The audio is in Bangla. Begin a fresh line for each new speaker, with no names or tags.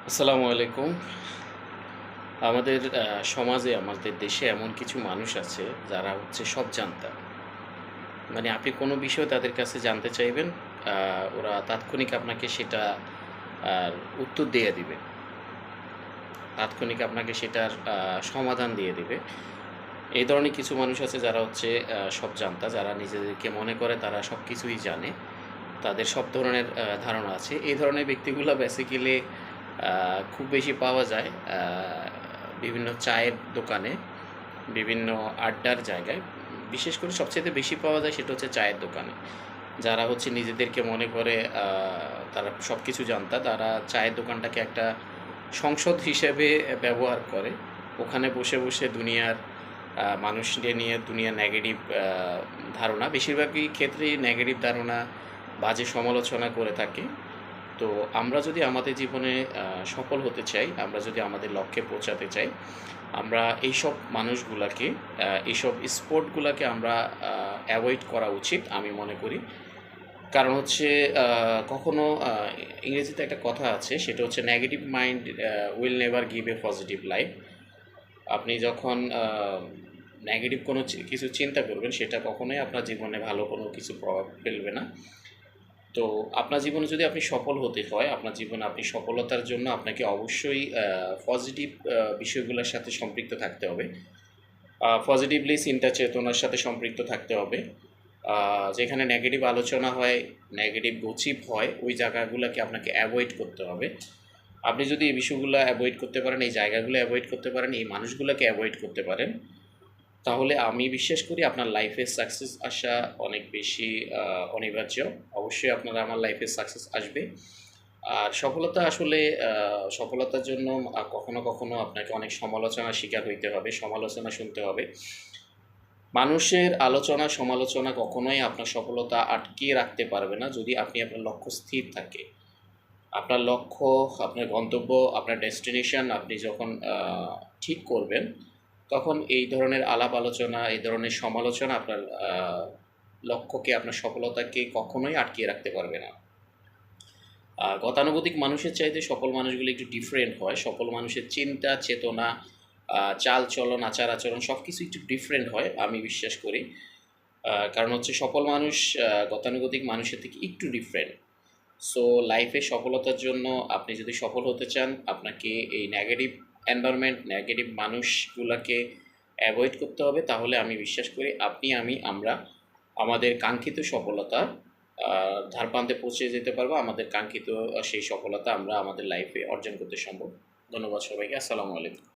আসসালামু আলাইকুম। আমাদের সমাজে, আমাদের দেশে এমন কিছু মানুষ আছে যারা হচ্ছে সব জানতা। মানে আপনি কোনো বিষয় তাদের কাছে জানতে চাইবেন, আ ওরা তাৎক্ষণিক আপনাকে সেটা আর উত্তর দিয়ে দিবে। তাৎক্ষণিক আপনাকে সেটার সমাধান দিয়ে দিবে। এই ধরনের কিছু মানুষ আছে যারা হচ্ছে সব জানতা, যারা নিজেদেরকে মনে করে তারা সবকিছুই জানে। তাদের সব ধরনের ধারণা আছে। এই ধরনের ব্যক্তিগুলা বেসিক্যালি আ খুব বেশি পাওয়া যায় বিভিন্ন চায়ের দোকানে, বিভিন্ন আড্ডার জায়গায়। বিশেষ করে সবচাইতে বেশি পাওয়া যায় সেটা হচ্ছে চায়ের দোকানে। যারা হচ্ছে নিজেদেরকে মনে করে তারা সবকিছু জানতা, তারা চায়ের দোকানটাকে একটা সংসদ হিসেবে ব্যবহার করে। ওখানে বসে, বসে দুনিয়ার মানুষদের নিয়ে দুনিয়ার নেগেটিভ ধারণা, বেশিরভাগই ক্ষেত্রেই নেগেটিভ ধারণা, বাজে সমালোচনা করে থাকে। তো আমরা যদি আমাদের জীবনে সফল হতে চাই, আমরা যদি আমাদের লক্ষ্যে পৌঁছাতে চাই, আমরা এইসব মানুষগুলাকে, এইসব স্পোর্টগুলাকে আমরা অ্যাভয়েড করা উচিত আমি মনে করি। কারণ হচ্ছে কখনো ইংরেজিতে একটা কথা আছে, সেটা হচ্ছে negative mind will never give a positive life. আপনি যখন নেগেটিভ কোনো কিছু চিন্তা করবেন, সেটা কখনোই আপনার জীবনে ভালো কোনো কিছু প্রভাব ফেলবে না। তো আপনার জীবনে যদি আপনি সফল হতে হয়, আপনার জীবনে আপনি সফলতার জন্য আপনাকে অবশ্যই পজিটিভ বিষয়গুলোর সাথে সম্পৃক্ত থাকতে হবে। পজিটিভলি চিন্তা চেতনার সাথে সম্পৃক্ত থাকতে হবে। যেখানে নেগেটিভ আলোচনা হয়, নেগেটিভ গসিপ হয়, ওই জায়গাগুলোকে আপনাকে অ্যাভয়েড করতে হবে। আপনি যদি এই বিষয়গুলো অ্যাভয়েড করতে পারেন, এই জায়গাগুলো অ্যাভয়েড করতে পারেন, এই মানুষগুলোকে অ্যাভয়েড করতে পারেন, তাহলে আমি বিশ্বাস করি আপনার লাইফে সাকসেস আসা অনেক বেশি অনিবার্য। অবশ্যই আপনার আমার লাইফে সাকসেস আসবে। আর সফলতা আসলে সফলতার জন্য কখনো, কখনো আপনাকে অনেক সমালোচনার শিকার হইতে হবে, সমালোচনা শুনতে হবে। মানুষের আলোচনা, সমালোচনা কখনোই আপনার সফলতা আটকিয়ে রাখতে পারবে না যদি আপনি আপনার লক্ষ্য স্থির থাকে। আপনার লক্ষ্য, আপনার গন্তব্য, আপনার ডেস্টিনেশন আপনি যখন ঠিক করবেন, তখন এই ধরনের আলাপ আলোচনা, এই ধরনের সমালোচনা আপনার লক্ষ্যকে, আপনার সফলতাকে কখনোই আটকিয়ে রাখতে পারবে না। গতানুগতিক মানুষের চাইতে সফল মানুষগুলো একটু ডিফারেন্ট হয়। সফল মানুষের চিন্তা, চেতনা, চালচলন, আচার-আচরণ সব কিছু একটু ডিফারেন্ট হয় আমি বিশ্বাস করি। কারণ হচ্ছে সফল মানুষ গতানুগতিক মানুষের থেকে একটু ডিফারেন্ট। সো লাইফে সফলতার জন্য আপনি যদি সফল হতে চান, আপনাকে এই নেগেটিভ এনভায়রনমেন্ট, নেগেটিভ মানুষগুলাকে অ্যাভয়েড করতে হবে। তাহলে আমি বিশ্বাস করি আপনি, আমরা আমাদের কাঙ্ক্ষিত সফলতার ধারপ্রান্তে পৌঁছে যেতে পারবো। আমাদের কাঙ্ক্ষিত সেই সফলতা আমরা আমাদের লাইফে অর্জন করতে সম্ভব। ধন্যবাদ সবাইকে। আসসালামু আলাইকুম।